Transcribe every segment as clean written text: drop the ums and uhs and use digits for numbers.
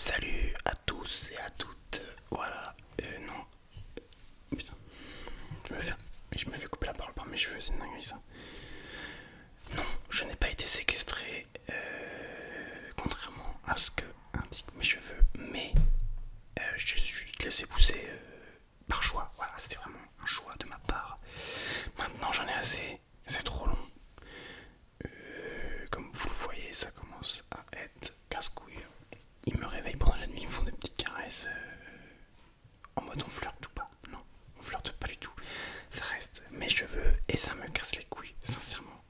Salut à tous et à toutes. Voilà. Non. Putain. Je me fais, je me fais couper la parole par mes cheveux, c'est une dinguerie ça. Non, je n'ai pas été séquestré, contrairement à ce que indiquent mes cheveux, mais je suis juste laissé pousser par choix. Voilà, c'était vraiment un choix de ma part. Maintenant j'en ai assez, c'est trop long. Comme vous le voyez, ça commence à être casse-couille. Ils me réveillent pendant la nuit, ils me font des petites caresses en mode on flirte ou pas. Non, on flirte pas du tout. Ça reste mes cheveux et ça me casse les couilles, sincèrement.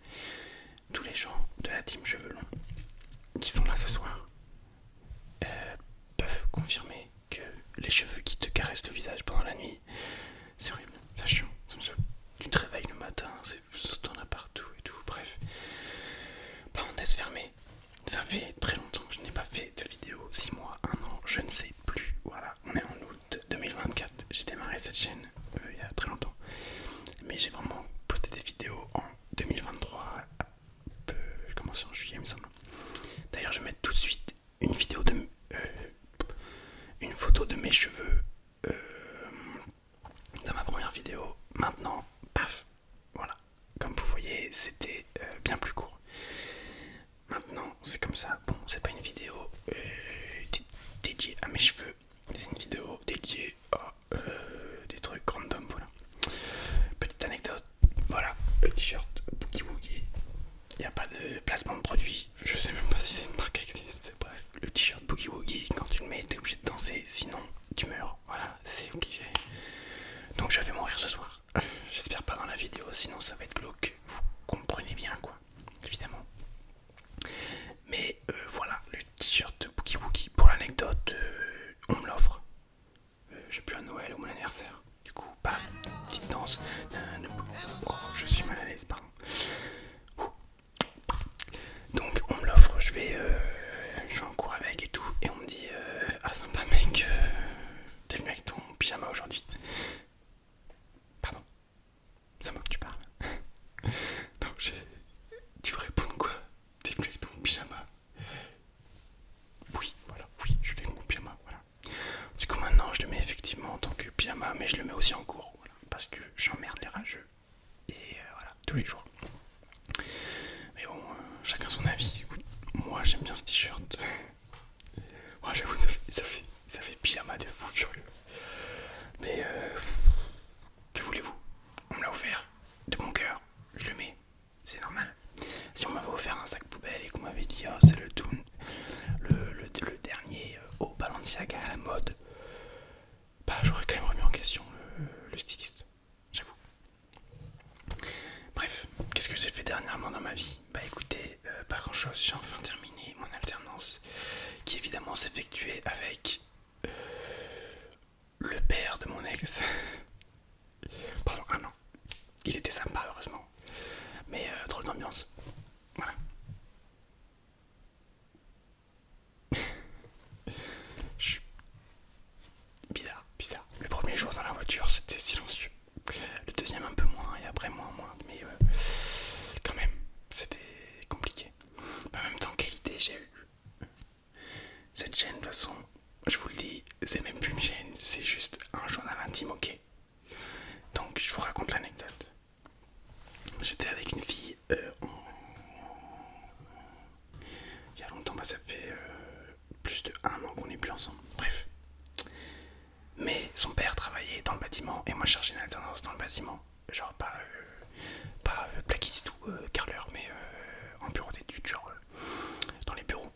Tous les gens de la team cheveux longs qui sont là ce soir peuvent confirmer que les cheveux qui te caressent le visage pendant la nuit, c'est horrible, c'est chiant, ça me saoule. Tu te réveilles le matin, t'en as partout et tout, bref. Parenthèse fermée. Ça fait très longtemps que je n'ai pas fait de vidéo, 6 mois, 1 an, je ne sais plus. Voilà, on est en août 2024. J'ai démarré cette chaîne il y a très longtemps. Mais j'ai vraiment posté des vidéos en 2023. J'ai commencé en juillet, il me semble. D'ailleurs, je vais mettre tout de suite une vidéo de. Une photo de mes cheveux dans ma première vidéo. Maintenant, paf, voilà. Comme vous voyez, c'était bien plus court. Maintenant, c'est comme ça. Bon, c'est pas une vidéo dédiée à mes cheveux. C'est une vidéo dédiée à des trucs random, voilà. Petite anecdote, voilà, le t-shirt Boogie Woogie. Il n'y a pas de placement de produit. Je sais même pas si c'est une marque qui existe. Bref, le t-shirt Boogie Woogie, quand tu le mets, t'es obligé de danser. Sinon, tu meurs. Voilà, c'est obligé. Donc je vais mourir ce soir. J'espère pas dans la vidéo, sinon ça va être glauque. Vous comprenez bien, quoi. Évidemment. Mais voilà, le t-shirt Boogie Woogie, pour l'anecdote, on me l'offre. J'ai plus un Noël ou mon anniversaire. Du coup, paf, petite danse. Oh, je suis mal à l'aise, pardon. Donc on me l'offre, je vais en cours avec et tout. Et on me dit, ah sympa mec, t'es venu avec ton pyjama aujourd'hui. Pardon, c'est moi que tu parles. Non, tu veux répondre quoi? T'es venu avec ton pyjama? Oui, voilà, oui, je l'ai avec mon pyjama, voilà. Du coup maintenant je le mets effectivement en tant que pyjama, mais je le mets aussi en cours, voilà, parce que j'emmerde les rageux. Et voilà, tous les jours. Mais bon, chacun son avis. Moi j'aime bien ce t-shirt. Moi j'avoue, ça fait pyjama de fou furieux. Mais que voulez-vous? On me l'a offert, de bon cœur, je le mets, c'est normal. Si on m'avait offert un sac poubelle et qu'on m'avait dit oh, c'est le le dernier au Balenciaga à la mode, bah j'aurais quand même remis en question le styliste, j'avoue. Bref, qu'est-ce que j'ai fait dernièrement dans ma vie? Bah écoutez, pas grand chose, j'ai enfin terminé mon alternance qui évidemment s'effectuait avec le père de mon ex. Pendant 1 an. Il était sympa heureusement, mais drôle d'ambiance. Voilà. Chut. Bizarre, bizarre. Le premier jour dans la voiture c'était silencieux. Le deuxième un peu moins et après moins, mais quand même c'était compliqué. Mais en même temps quelle idée j'ai eu. Cette chaîne de toute façon, je vous le dis, c'est même plus une chaîne, c'est juste un journal intime, ok. Donc je vous raconte l'anecdote. J'étais avec une fille il y a longtemps, bah ça fait plus de 1 an qu'on n'est plus ensemble. Bref. Mais son père travaillait dans le bâtiment et moi je cherchais une alternance dans le bâtiment. Genre pas plaquiste ou carreleur, mais en bureau d'études, genre dans les bureaux.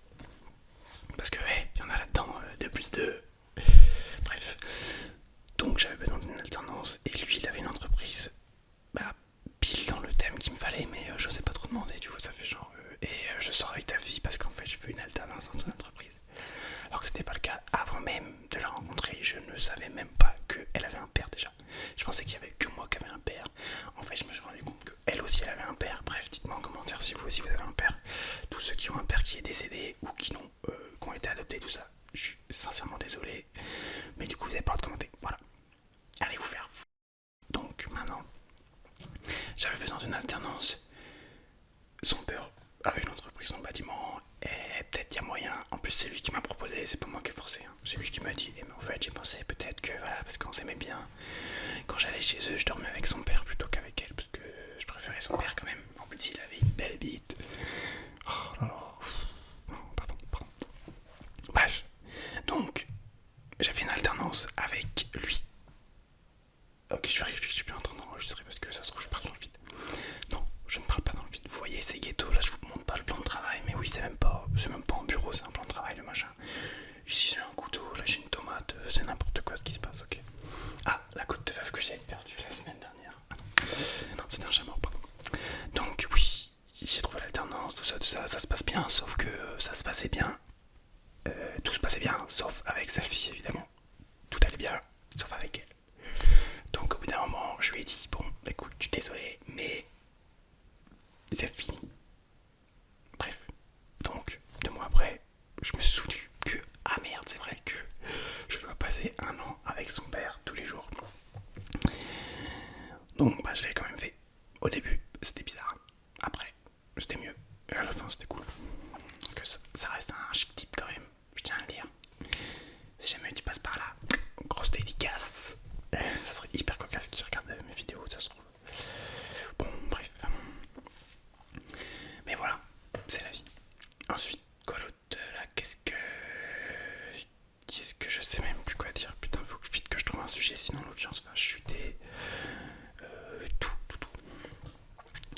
Parce que il y en a là-dedans, 2 plus 2. Bref. Donc j'avais besoin d'une alternance et lui il avait une entreprise bah pile dans le thème qu'il me fallait, mais je sais pas trop demander, du coup ça fait genre je sors avec ta fille parce qu'en fait je veux une alternance dans son entreprise. Alors que c'était pas le cas avant même de la rencontrer, je ne savais même pas qu'elle avait un père déjà. Je pensais qu'il y avait que moi qui avait un père. En fait je me suis rendu compte qu'elle aussi elle avait un père. Bref, dites-moi en commentaire si vous aussi vous avez un père. Tous ceux qui ont un père qui est décédé ou qui ont été adoptés, tout ça. Je suis sincèrement désolé, mais du coup vous avez pas le droit de commenter. Voilà. Allez vous faire fou. Donc maintenant, j'avais besoin d'une alternance. Son père avait une entreprise dans le bâtiment et peut-être il y a moyen. En plus c'est lui qui m'a proposé, c'est pas moi qui ai forcé l'alternance avec lui. Ok, je vérifie que je suis bien en train d'enregistrer parce que ça se trouve je parle dans le vide. Non, je ne parle pas dans le vide. Vous voyez, c'est ghetto, là je vous montre pas le plan de travail, mais oui, c'est même pas en bureau, c'est un plan de travail, le machin. Ici j'ai un couteau, là j'ai une tomate, c'est n'importe quoi ce qui se passe, ok. Ah, la côte de bœuf que j'avais perdue la semaine dernière. Ah non, c'était un chat mort, pardon. Donc oui, j'ai trouvé l'alternance, tout ça, ça se passe bien, sauf que ça se passait bien. Tout se passait bien, sauf avec sa fille évidemment. Tout allait bien, sauf avec elle. Donc au bout d'un moment, je lui ai dit, bon, écoute, je suis désolé, mais c'est fini. Bref, donc 2 mois après, je me suis souvenu que, ah merde, c'est vrai que je dois passer 1 an avec son père tous les jours. Donc bah je l'ai quand même fait. Au début, c'était bizarre. Après, c'était mieux. Et à la fin, c'était cool. Parce que ça reste un chic type quand même, je tiens à le dire. Si jamais tu passes par là, grosse dédicace. Ça serait hyper cocasse qui regarde mes vidéos, ça se trouve. Bon, bref. Mais voilà, c'est la vie. Ensuite, quoi d'autre là, qu'est-ce que je sais même plus quoi dire. Putain, faut vite que je trouve un sujet, sinon l'autre chance va chuter. Tout.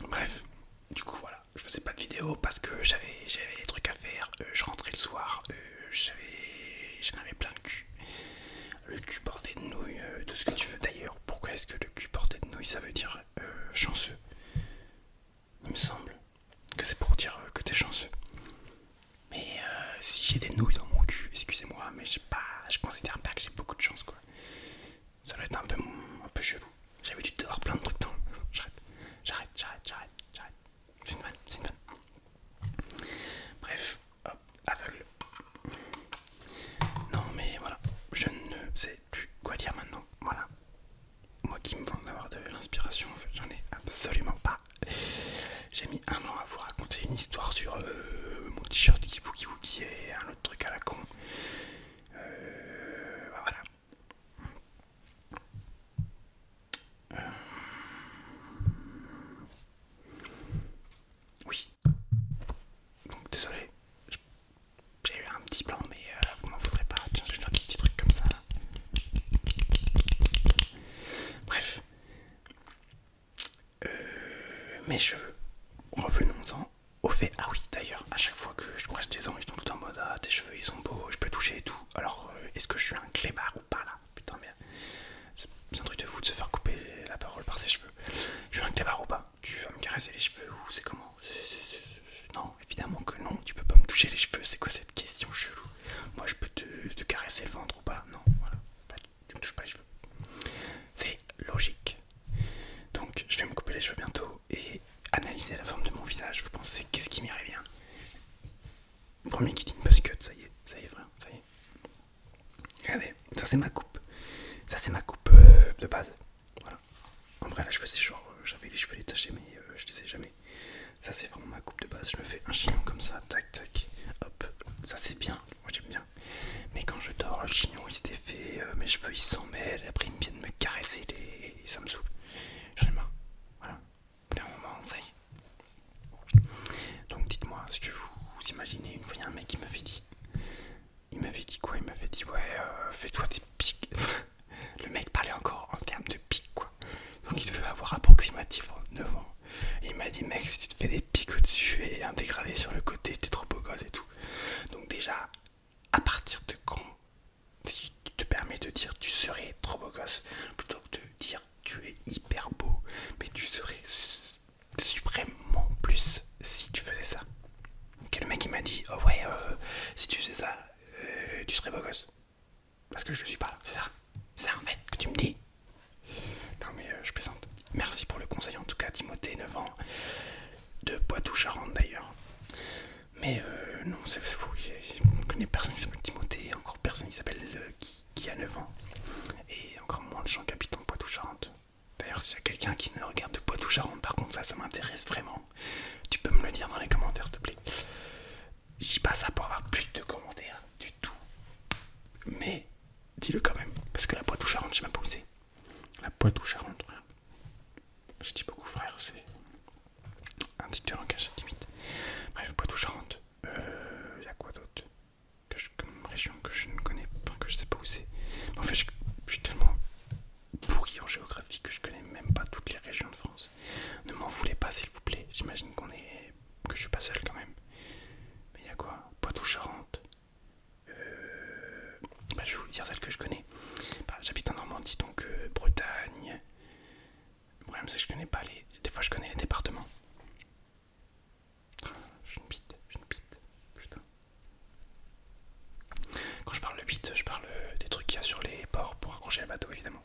Bref, du coup voilà, je faisais pas de vidéo parce que j'avais des trucs à faire. Je rentrais le soir, j'en avais plein le cul. Le cul bordé de nouilles, tout ce que tu veux. D'ailleurs, pourquoi est-ce que le cul bordé de nouilles ça veut dire chanceux? Il me semble que c'est pour dire que t'es chanceux. Mais si j'ai des nouilles dans mon cul, excusez-moi, mais je considère pas que j'ai beaucoup de chance quoi. Ça doit être un peu chelou. J'ai l'habitude d'avoir plein de trucs dans le... J'arrête. C'est une vanne. Bref, hop, aveugle. Non mais voilà, je ne sais plus quoi dire maintenant. Voilà. Moi qui me vante d'avoir de l'inspiration, en fait, j'en ai absolument pas. J'ai mis 1 an à vous raconter une histoire sur mon t-shirt qui boogie et un autre truc à la con. Bah voilà. Oui. Donc désolé. J'ai eu un petit blanc, mais vous m'en voudrez pas. Tiens, je vais faire des petits trucs comme ça. Bref. Mes cheveux. Revenons-en au fait. Ah oui, d'ailleurs, à chaque fois que je croise des gens, ils sont tout en mode ah, tes cheveux ils sont beaux, je peux toucher et tout. Alors, est-ce que je suis un clébard ou pas là? Putain, mais c'est un truc de fou de se faire couper la parole par ses cheveux. Je suis un clébard ou pas? Tu vas me caresser les cheveux ou c'est comment? Non, évidemment que non, tu peux pas me toucher les cheveux. C'est quoi cette question chelou? Moi, je peux te caresser le ventre ou pas? Non, voilà. Tu me touches pas les cheveux. C'est logique. Donc, je vais me couper les cheveux bientôt et analyser la forme de mon visage. Vous pensez qu'est-ce qui m'irait bien? Premier qui dit une buzz cut, ça y est, frère, ça y est. Regardez, ça c'est ma coupe. Ça c'est ma coupe de base. Voilà. En vrai, là, je faisais genre, j'avais les cheveux détachés, mais je les ai jamais. Ça c'est vraiment ma coupe de base. Je me fais un chignon comme ça, tac tac, hop. Ça c'est bien, moi j'aime bien. Mais quand je dors, le chignon il se défait, mes cheveux ils s'en mêlent, après ils viennent me caresser ça me saoule. J'en ai marre. Voilà. Au bout d'un moment, ça y est. Donc dites-moi ce que vous imaginez. Une fois il y a un mec qui m'avait dit. Il m'avait dit quoi? Il m'avait dit ouais, fais-toi des pics. Le mec parlait encore en termes de pics quoi. Donc il devait avoir approximativement 9 ans. Et il m'a dit mec, si tu te fais des pics au-dessus et un dégradé sur le côté, t'es trop beau gosse et tout. Donc déjà, à partir de quand si tu te permets de dire tu serais trop beau gosse, plutôt que de dire tu es hyper beau, mais tu serais suprêmement plus si tu faisais ça. Et le mec il m'a dit oh ouais, si tu faisais ça, tu serais beau gosse. Parce que je le suis pas, c'est ça. C'est ça en fait que tu me dis. Non mais je plaisante. Merci pour le conseil en tout cas, Timothée, 9 ans, de Poitou-Charentes d'ailleurs. Mais non, c'est fou, je connais personne qui s'appelle Timothée, encore personne qui s'appelle qui a 9 ans. Et encore moins de gens qui habitent en Poitou-Charentes. D'ailleurs, s'il y a quelqu'un qui ne regarde de Poitou-Charentes, par contre ça m'intéresse vraiment. Tu peux me le dire dans les commentaires s'il te plaît. Je dis pas ça pour avoir plus de commentaires du tout. Mais dis-le quand même, parce que la Poitou-Charentes, je sais même pas où c'est. La Poitou-Charentes, frère. Je dis beaucoup frère, c'est un type de langage limite. Bref, Poitou-Charentes. Y a quoi d'autre comme région que je ne connais pas, que je sais pas où c'est. En fait, dire celles que je connais. Bah, j'habite en Normandie, donc Bretagne. Le problème c'est que je connais pas les... Des fois je connais les départements. J'ai une bite, putain. Quand je parle de bite, je parle des trucs qu'il y a sur les ports pour accrocher le bateau évidemment.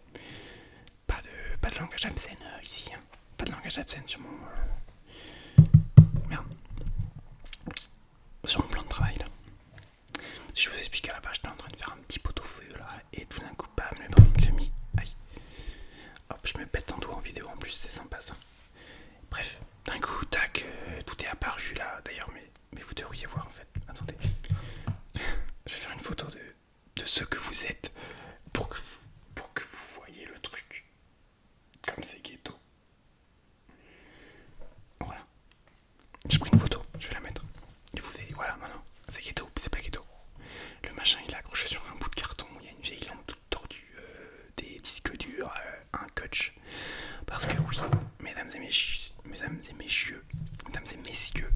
Pas de langage obscène ici, hein. Pas de langage obscène sur mon... Merde. Sur mon plan de travail là. Si je vous explique à la base, j'étais en train de faire un petit pot-au-feu là, et tout d'un coup, bam, le brin de l'ami. Aïe. Hop, je me pète un doigt en vidéo en plus, c'est sympa ça. Bref, d'un coup, tac, tout est apparu là. D'ailleurs, mais vous devriez voir en fait. Attendez. Je vais faire une photo de ce que vous êtes pour que vous voyez le truc. Comme c'est ghetto. Voilà. J'ai pris une photo, je vais la mettre. Et vous verrez, voilà, maintenant. C'est ghetto, c'est pas ghetto. Le machin il est accroché sur un bout de carton, il y a une vieille lampe toute tordue, des disques durs, un coach. Parce que oui, mesdames et messieurs,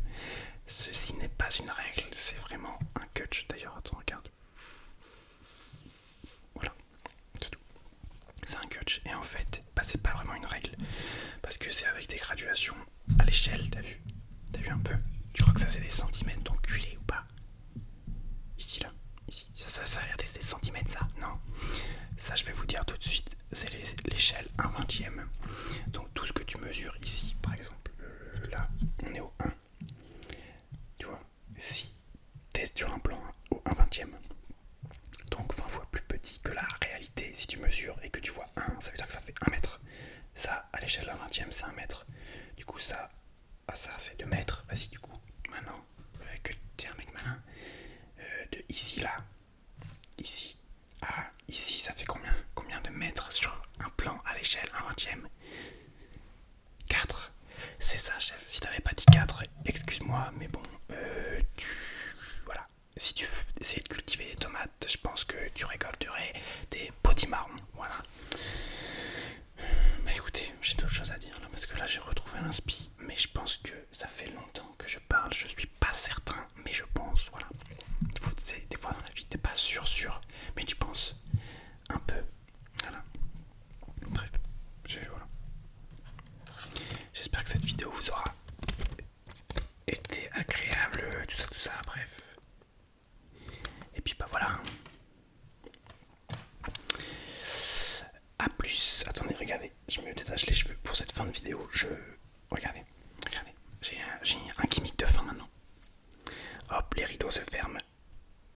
ceci n'est pas une règle, c'est vraiment un coach. D'ailleurs, attends, regarde. Voilà, c'est tout. C'est un coach. Et en fait, bah, c'est pas vraiment une règle. Parce que c'est avec des graduations à l'échelle, t'as vu? T'as vu un peu? Tu crois que ça c'est des centimètres d'enculé ou pas? Ici là, ici, ça a l'air des centimètres ça? Non. Ça je vais vous dire tout de suite, c'est l'échelle 1/20. Donc tout ce que tu mesures ici, par exemple, là, on est au 1. Tu vois? Si t'es sur un plan au 1/20, donc 20 fois plus petit que la réalité, si tu mesures et que tu vois 1, ça veut dire que ça fait 1 mètre. Ça, à l'échelle 1/20, c'est 1 mètre. Du coup, ça, ça c'est 2 mètres. Vas-y, du coup, maintenant, que t'es un mec malin, de ici là, ici à ici, ça fait combien de mètres sur un plan à l'échelle 1/20? 4. C'est ça, chef. Si t'avais pas dit 4, excuse-moi, mais bon, voilà. Si tu essayais de cultiver des tomates, je pense que tu récolterais des potimarrons. Voilà. Bah écoutez, j'ai d'autres choses à dire là, parce que là j'ai retrouvé l'inspi, mais je pense que ça fait longtemps que je parle, je suis pas certain, mais je pense, voilà. Des fois dans la vie, t'es pas sûr, mais tu penses un peu. Voilà. Bref, voilà. J'espère que cette vidéo vous aura été agréable, tout ça, bref. Et puis bah voilà. A plus. Attendez, regardez, je me détache les cheveux pour cette fin de vidéo. Regardez.